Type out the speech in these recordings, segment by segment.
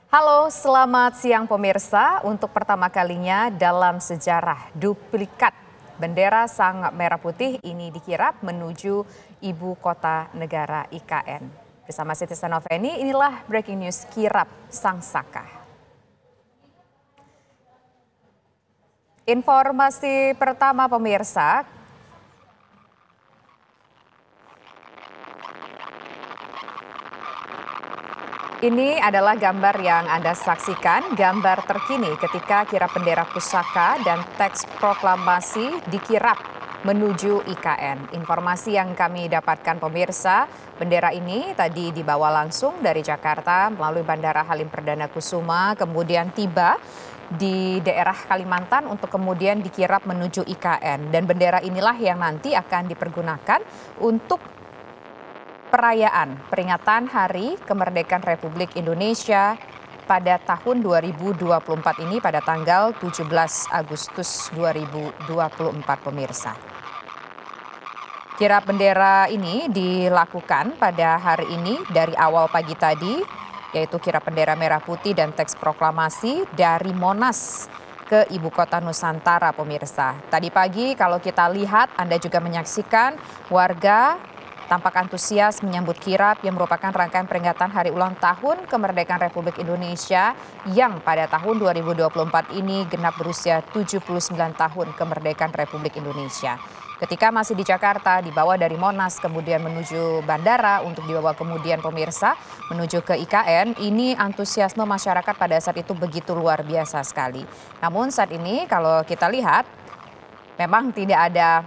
Halo, selamat siang pemirsa. Untuk pertama kalinya dalam sejarah duplikat bendera Sang Merah Putih ini dikirap menuju ibu kota negara IKN. Bersama Siti Sanoveni, inilah breaking news kirap Sang Saka. Informasi pertama pemirsa, ini adalah gambar yang Anda saksikan, gambar terkini ketika kirap bendera pusaka dan teks proklamasi dikirap menuju IKN. Informasi yang kami dapatkan pemirsa, bendera ini tadi dibawa langsung dari Jakarta melalui Bandara Halim Perdana Kusuma, kemudian tiba di daerah Kalimantan untuk kemudian dikirap menuju IKN. Dan bendera inilah yang nanti akan dipergunakan untuk perayaan peringatan Hari Kemerdekaan Republik Indonesia pada tahun 2024 ini pada tanggal 17 Agustus 2024 pemirsa. Kirap bendera ini dilakukan pada hari ini dari awal pagi tadi, yaitu kirap bendera merah putih dan teks proklamasi dari Monas ke Ibu Kota Nusantara pemirsa. Tadi pagi kalau kita lihat, Anda juga menyaksikan warga tampak antusias menyambut kirap yang merupakan rangkaian peringatan Hari Ulang Tahun Kemerdekaan Republik Indonesia yang pada tahun 2024 ini genap berusia 79 tahun Kemerdekaan Republik Indonesia. Ketika masih di Jakarta, dibawa dari Monas kemudian menuju bandara untuk dibawa kemudian pemirsa menuju ke IKN, ini antusiasme masyarakat pada saat itu begitu luar biasa sekali. Namun saat ini kalau kita lihat memang tidak ada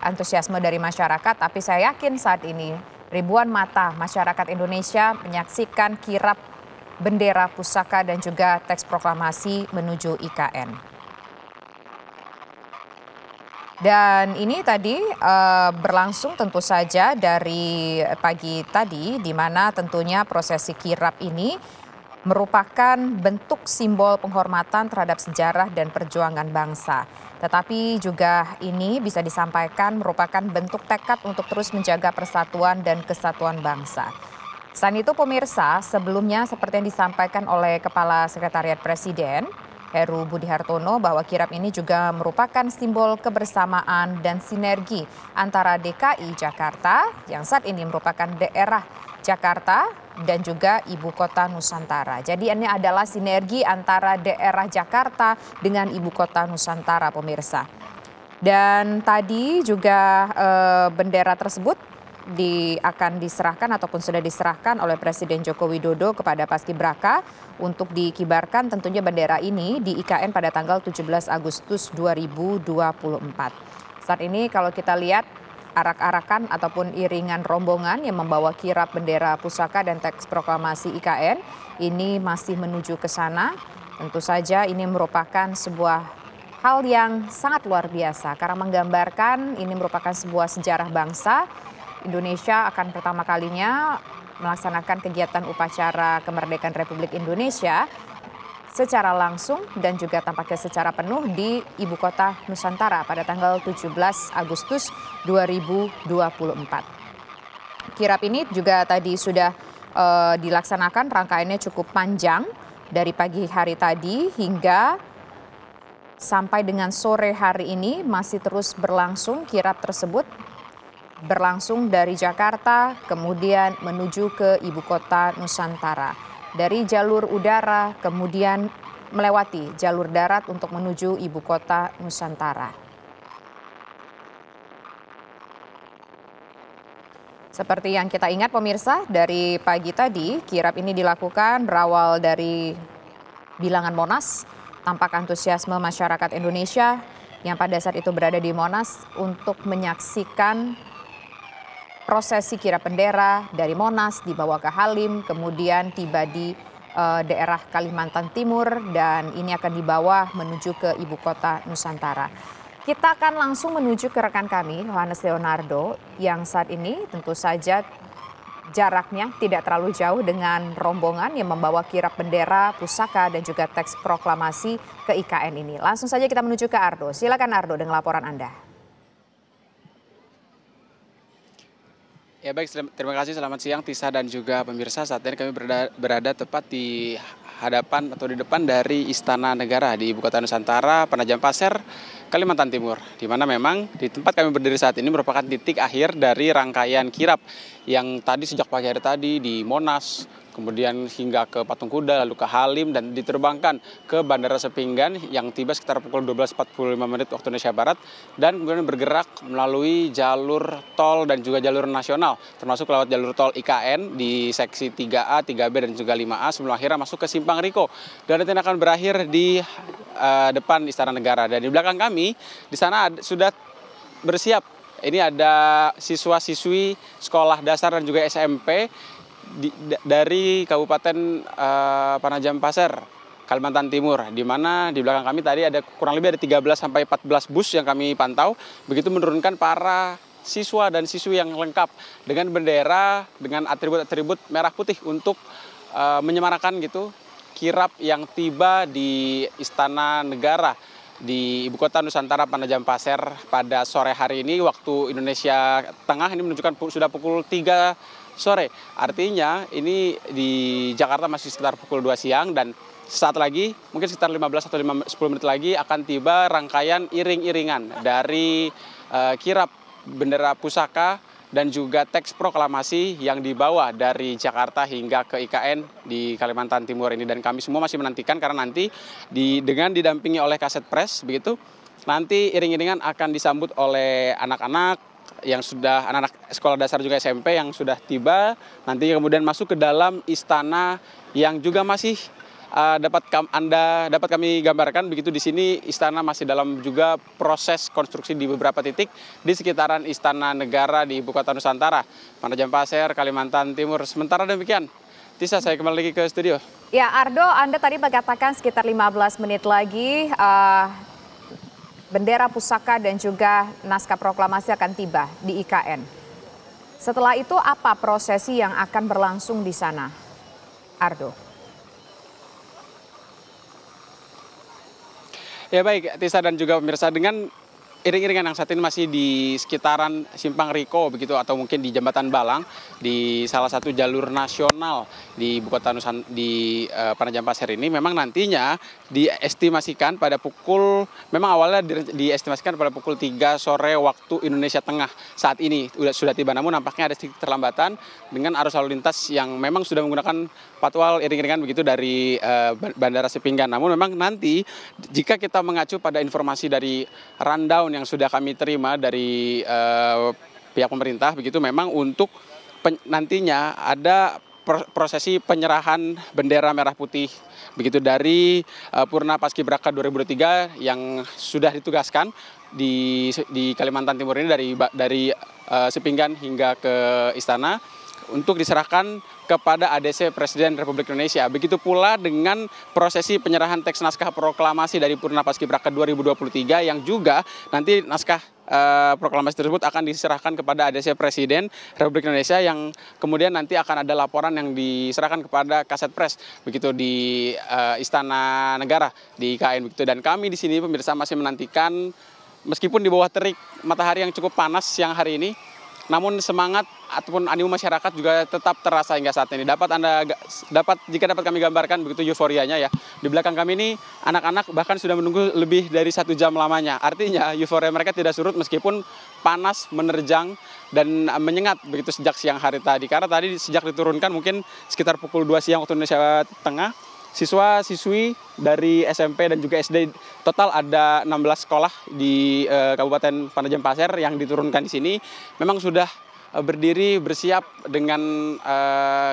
antusiasme dari masyarakat, tapi saya yakin saat ini ribuan mata masyarakat Indonesia menyaksikan kirap bendera pusaka dan juga teks proklamasi menuju IKN. Dan ini tadi berlangsung tentu saja dari pagi tadi, di mana tentunya prosesi kirap ini merupakan bentuk simbol penghormatan terhadap sejarah dan perjuangan bangsa. Tetapi juga ini bisa disampaikan merupakan bentuk tekad untuk terus menjaga persatuan dan kesatuan bangsa. Selain itu pemirsa, sebelumnya seperti yang disampaikan oleh Kepala Sekretariat Presiden, Heru Budi Hartono, bahwa kirap ini juga merupakan simbol kebersamaan dan sinergi antara DKI Jakarta yang saat ini merupakan daerah Jakarta dan juga Ibu Kota Nusantara. Jadi ini adalah sinergi antara daerah Jakarta dengan Ibu Kota Nusantara pemirsa. Dan tadi juga bendera tersebut akan diserahkan ataupun sudah diserahkan oleh Presiden Joko Widodo kepada Paskibraka untuk dikibarkan tentunya bendera ini di IKN pada tanggal 17 Agustus 2024. Saat ini kalau kita lihat arak-arakan ataupun iringan rombongan yang membawa kirap bendera pusaka dan teks proklamasi IKN ini masih menuju ke sana. Tentu saja ini merupakan sebuah hal yang sangat luar biasa karena menggambarkan ini merupakan sebuah sejarah bangsa. Indonesia akan pertama kalinya melaksanakan kegiatan upacara kemerdekaan Republik Indonesia secara langsung dan juga tampaknya secara penuh di Ibu Kota Nusantara pada tanggal 17 Agustus 2024. Kirap ini juga tadi sudah dilaksanakan, rangkaiannya cukup panjang dari pagi hari tadi hingga sampai dengan sore hari ini masih terus berlangsung. Kirap tersebut berlangsung dari Jakarta kemudian menuju ke Ibu Kota Nusantara. Dari jalur udara kemudian melewati jalur darat untuk menuju Ibu Kota Nusantara. Seperti yang kita ingat pemirsa, dari pagi tadi kirap ini dilakukan berawal dari bilangan Monas. Tampak antusiasme masyarakat Indonesia yang pada saat itu berada di Monas untuk menyaksikan prosesi kirap bendera dari Monas dibawa ke Halim, kemudian tiba di daerah Kalimantan Timur dan ini akan dibawa menuju ke Ibu Kota Nusantara. Kita akan langsung menuju ke rekan kami, Yohanes Leonardo, yang saat ini tentu saja jaraknya tidak terlalu jauh dengan rombongan yang membawa kirap bendera, pusaka dan juga teks proklamasi ke IKN ini. Langsung saja kita menuju ke Ardo. Silakan Ardo dengan laporan Anda. Ya baik, terima kasih. Selamat siang Tisa dan juga pemirsa. Saat ini kami berada tepat di hadapan atau di depan dari Istana Negara di Ibu Kota Nusantara, Penajam Pasir, Kalimantan Timur. Di mana memang di tempat kami berdiri saat ini merupakan titik akhir dari rangkaian kirap yang tadi sejak pagi hari tadi di Monas, kemudian hingga ke Patung Kuda, lalu ke Halim, dan diterbangkan ke Bandara Sepinggan yang tiba sekitar pukul 12.45 waktu Indonesia Barat, dan kemudian bergerak melalui jalur tol dan juga jalur nasional, termasuk lewat jalur tol IKN di seksi 3A, 3B, dan juga 5A, sebelum akhirnya masuk ke Simpang Riko. Dan nanti akan berakhir di depan Istana Negara. Dan di belakang kami, di sana sudah bersiap. Ini ada siswa-siswi sekolah dasar dan juga SMP dari Kabupaten Penajam Pasir, Kalimantan Timur, di mana di belakang kami tadi ada kurang lebih ada 13 sampai 14 bus yang kami pantau, begitu menurunkan para siswa dan siswi yang lengkap dengan bendera, dengan atribut-atribut merah putih untuk menyemarakan gitu kirap yang tiba di Istana Negara di Ibu Kota Nusantara Penajam Pasir pada sore hari ini waktu Indonesia Tengah. Ini menunjukkan sudah pukul 3 sore. Artinya ini di Jakarta masih sekitar pukul 2 siang, dan saat lagi mungkin sekitar 15 atau 10 menit lagi akan tiba rangkaian iring-iringan dari kirap bendera pusaka dan juga teks proklamasi yang dibawa dari Jakarta hingga ke IKN di Kalimantan Timur ini. Dan kami semua masih menantikan karena nanti dengan didampingi oleh Kaset Pres begitu, nanti iring-iringan akan disambut oleh anak-anak yang sudah, anak-anak sekolah dasar juga SMP yang sudah tiba, nanti kemudian masuk ke dalam istana yang juga masih dapat kami gambarkan begitu. Di sini istana masih dalam juga proses konstruksi di beberapa titik di sekitaran Istana Negara di Ibu Kota Nusantara, Penajam Pasir, Kalimantan Timur. Sementara demikian, Tisa, saya kembali lagi ke studio. Ya, Ardo, Anda tadi mengatakan sekitar 15 menit lagi bendera pusaka dan juga naskah proklamasi akan tiba di IKN. Setelah itu apa prosesi yang akan berlangsung di sana, Ardo? Ya baik, Tisa dan juga pemirsa, dengan iring-iringan yang saat ini masih di sekitaran Simpang Riko begitu, atau mungkin di Jembatan Balang di salah satu jalur nasional di Ibu Kota Nusantara di Penajam Pasir ini, memang nantinya diestimasikan pada pukul, memang awalnya diestimasikan pada pukul 3 sore waktu Indonesia Tengah saat ini sudah tiba, namun nampaknya ada sedikit terlambatan dengan arus lalu lintas yang memang sudah menggunakan patwal iring-iringan begitu dari Bandara Sepinggan. Namun memang nanti jika kita mengacu pada informasi dari rundown yang sudah kami terima dari pihak pemerintah begitu, memang untuk nantinya ada prosesi penyerahan bendera merah putih begitu dari Purna Paskibraka 2023 yang sudah ditugaskan di Kalimantan Timur ini dari Sepinggan hingga ke istana untuk diserahkan kepada ADC Presiden Republik Indonesia. Begitu pula dengan prosesi penyerahan teks naskah proklamasi dari Purna Paskibraka 2023 yang juga nanti naskah proklamasi tersebut akan diserahkan kepada ADC Presiden Republik Indonesia, yang kemudian nanti akan ada laporan yang diserahkan kepada Kaset Pres begitu di Istana Negara di IKN begitu. Dan kami di sini pemirsa masih menantikan, meskipun di bawah terik matahari yang cukup panas siang hari ini, namun semangat ataupun animo masyarakat juga tetap terasa hingga saat ini. Jika dapat kami gambarkan begitu euforianya ya. Di belakang kami ini anak-anak bahkan sudah menunggu lebih dari 1 jam lamanya. Artinya euforia mereka tidak surut meskipun panas menerjang dan menyengat begitu sejak siang hari tadi. Karena tadi sejak diturunkan mungkin sekitar pukul 2 siang waktu Indonesia Tengah, siswa-siswi dari SMP dan juga SD, total ada 16 sekolah di Kabupaten Penajam Pasir yang diturunkan di sini, memang sudah berdiri bersiap dengan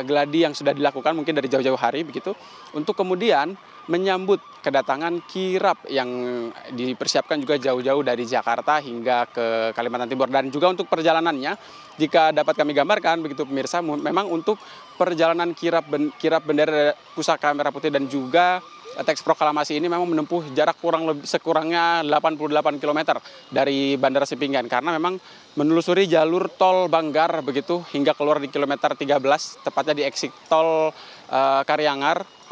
gladi yang sudah dilakukan mungkin dari jauh-jauh hari begitu, untuk kemudian menyambut kedatangan kirap yang dipersiapkan juga jauh-jauh dari Jakarta hingga ke Kalimantan Timur. Dan juga untuk perjalanannya, jika dapat kami gambarkan begitu pemirsa, memang untuk perjalanan kirap bendera pusaka merah putih dan juga teks proklamasi ini memang menempuh jarak sekurangnya 88 km dari Bandara Sepinggan, karena memang menelusuri jalur tol Banggar begitu hingga keluar di kilometer 13, tepatnya di exit tol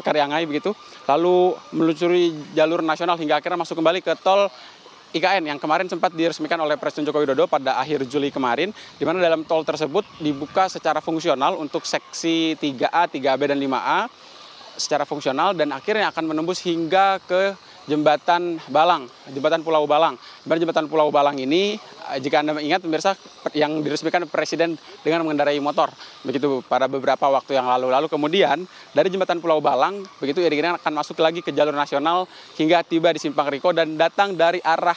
Karyangai begitu, lalu menelusuri jalur nasional hingga akhirnya masuk kembali ke tol IKN yang kemarin sempat diresmikan oleh Presiden Joko Widodo pada akhir Juli kemarin, di mana dalam tol tersebut dibuka secara fungsional untuk seksi 3A, 3B, dan 5A secara fungsional, dan akhirnya akan menembus hingga ke Jembatan Balang, Jembatan Pulau Balang. Di mana Jembatan Pulau Balang ini, jika Anda ingat pemirsa, yang diresmikan Presiden dengan mengendarai motor, begitu pada beberapa waktu yang lalu. Lalu kemudian dari Jembatan Pulau Balang, begitu iring-iringan akan masuk lagi ke jalur nasional hingga tiba di Simpang Riko dan datang dari arah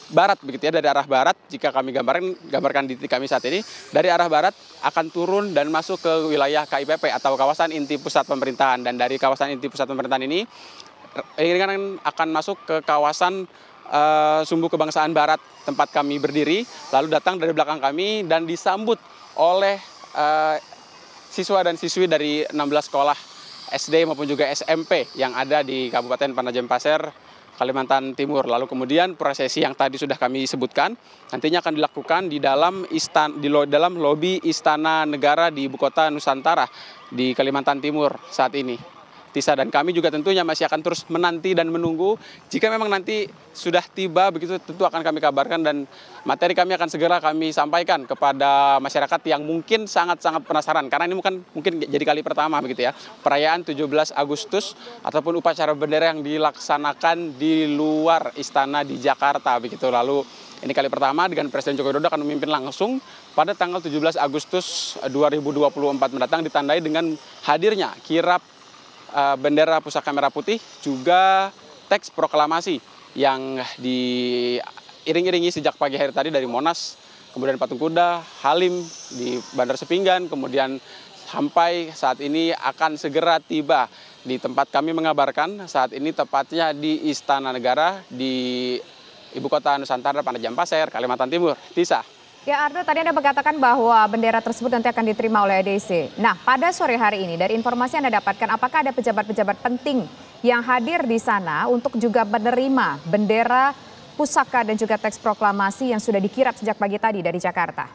barat, begitu ya, dari arah barat. Jika kami gambarkan di titik kami saat ini, dari arah barat akan turun dan masuk ke wilayah KIPP atau kawasan inti pusat pemerintahan, dan dari kawasan inti pusat pemerintahan ini iring-iringan akan masuk ke kawasan Sumbu Kebangsaan Barat tempat kami berdiri, lalu datang dari belakang kami dan disambut oleh siswa dan siswi dari 16 sekolah SD maupun juga SMP yang ada di Kabupaten Penajam Pasir, Kalimantan Timur. Lalu kemudian prosesi yang tadi sudah kami sebutkan nantinya akan dilakukan di dalam lobi Istana Negara di Ibu Kota Nusantara di Kalimantan Timur saat ini, Tisa. Dan kami juga tentunya masih akan terus menanti dan menunggu. Jika memang nanti sudah tiba, begitu tentu akan kami kabarkan, dan materi kami akan segera kami sampaikan kepada masyarakat yang mungkin sangat-sangat penasaran, karena ini mungkin jadi kali pertama begitu ya, perayaan 17 Agustus ataupun upacara bendera yang dilaksanakan di luar istana di Jakarta begitu. Lalu ini kali pertama dengan Presiden Joko Widodo akan memimpin langsung pada tanggal 17 Agustus 2024 mendatang, ditandai dengan hadirnya kirap bendera pusaka merah putih, juga teks proklamasi yang diiring-iringi sejak pagi hari tadi dari Monas, kemudian Patung Kuda, Halim, di Bandara Sepinggan, kemudian sampai saat ini akan segera tiba di tempat kami mengabarkan saat ini, tepatnya di Istana Negara di Ibu Kota Nusantara Penajam Pasir, Kalimantan Timur. Tisa. Ya Ardo, tadi Anda mengatakan bahwa bendera tersebut nanti akan diterima oleh EDC. Nah, pada sore hari ini dari informasi yang Anda dapatkan, apakah ada pejabat-pejabat penting yang hadir di sana untuk juga menerima bendera, pusaka, dan juga teks proklamasi yang sudah dikirap sejak pagi tadi dari Jakarta?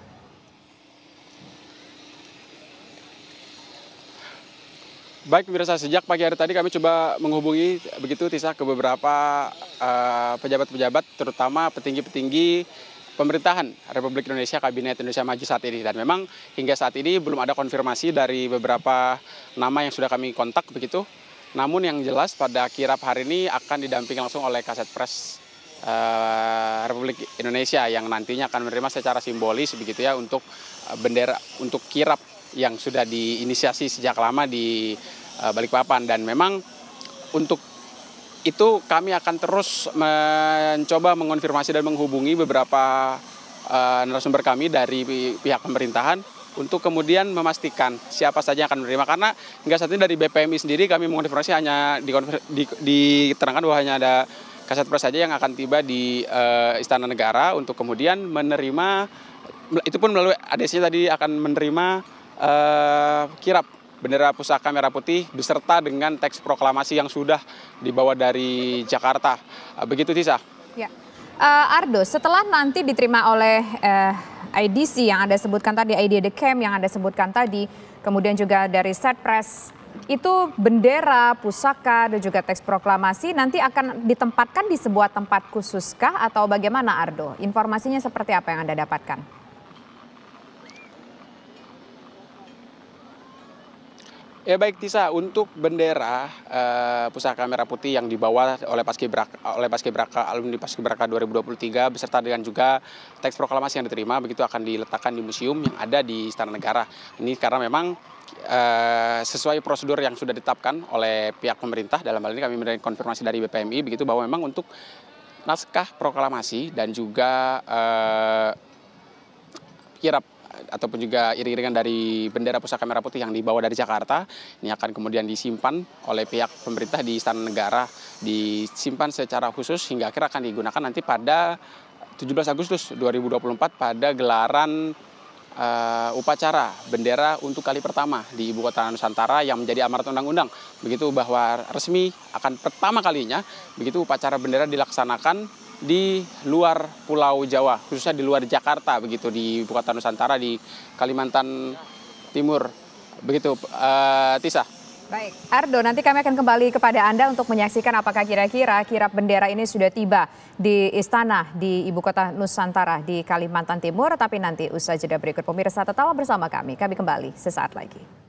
Baik pemirsa, sejak pagi hari tadi kami coba menghubungi begitu Tisa ke beberapa pejabat-pejabat, terutama petinggi-petinggi pemerintahan Republik Indonesia, Kabinet Indonesia Maju saat ini. Dan memang hingga saat ini belum ada konfirmasi dari beberapa nama yang sudah kami kontak begitu. Namun yang jelas pada kirap hari ini akan didampingi langsung oleh Kaset Pres Republik Indonesia yang nantinya akan menerima secara simbolis begitu ya untuk bendera, untuk kirap yang sudah diinisiasi sejak lama di Balikpapan. Dan memang untuk itu kami akan terus mencoba mengonfirmasi dan menghubungi beberapa narasumber kami dari pihak pemerintahan untuk kemudian memastikan siapa saja yang akan menerima. Karena hingga saat ini dari BPMI sendiri kami mengonfirmasi hanya diterangkan bahwa hanya ada Kaset Pres saja yang akan tiba di Istana Negara untuk kemudian menerima, itu pun melalui ADC tadi akan menerima kirap bendera pusaka merah putih beserta dengan teks proklamasi yang sudah dibawa dari Jakarta. Begitu Tisa. Ya. Ardo, setelah nanti diterima oleh IDC yang Anda sebutkan tadi, ID the Camp yang Anda sebutkan tadi, kemudian juga dari Setpres, itu bendera, pusaka, dan juga teks proklamasi nanti akan ditempatkan di sebuah tempat khususkah atau bagaimana Ardo? Informasinya seperti apa yang Anda dapatkan? Ya baik Tisa, untuk bendera pusaka merah putih yang dibawa oleh Paskibraka alumni Paskibraka 2023 beserta dengan juga teks proklamasi yang diterima begitu akan diletakkan di museum yang ada di Istana Negara. Ini karena memang sesuai prosedur yang sudah ditetapkan oleh pihak pemerintah. Dalam hal ini kami menerima konfirmasi dari BPMI begitu bahwa memang untuk naskah proklamasi dan juga kirap ataupun juga iring-iringan dari bendera pusaka merah putih yang dibawa dari Jakarta ini akan kemudian disimpan oleh pihak pemerintah di Istana Negara, disimpan secara khusus hingga akhir akan digunakan nanti pada 17 Agustus 2024 pada gelaran upacara bendera untuk kali pertama di Ibu Kota Nusantara yang menjadi amanat undang-undang. Begitu bahwa resmi akan pertama kalinya begitu upacara bendera dilaksanakan di luar Pulau Jawa, khususnya di luar Jakarta begitu, di Ibu Kota Nusantara di Kalimantan Timur. Begitu Tisa. Baik, Ardo, nanti kami akan kembali kepada Anda untuk menyaksikan apakah kira-kira kirap bendera ini sudah tiba di istana di Ibu Kota Nusantara di Kalimantan Timur. Tapi nanti usai jeda berikut, pemirsa tetaplah bersama kami kembali sesaat lagi.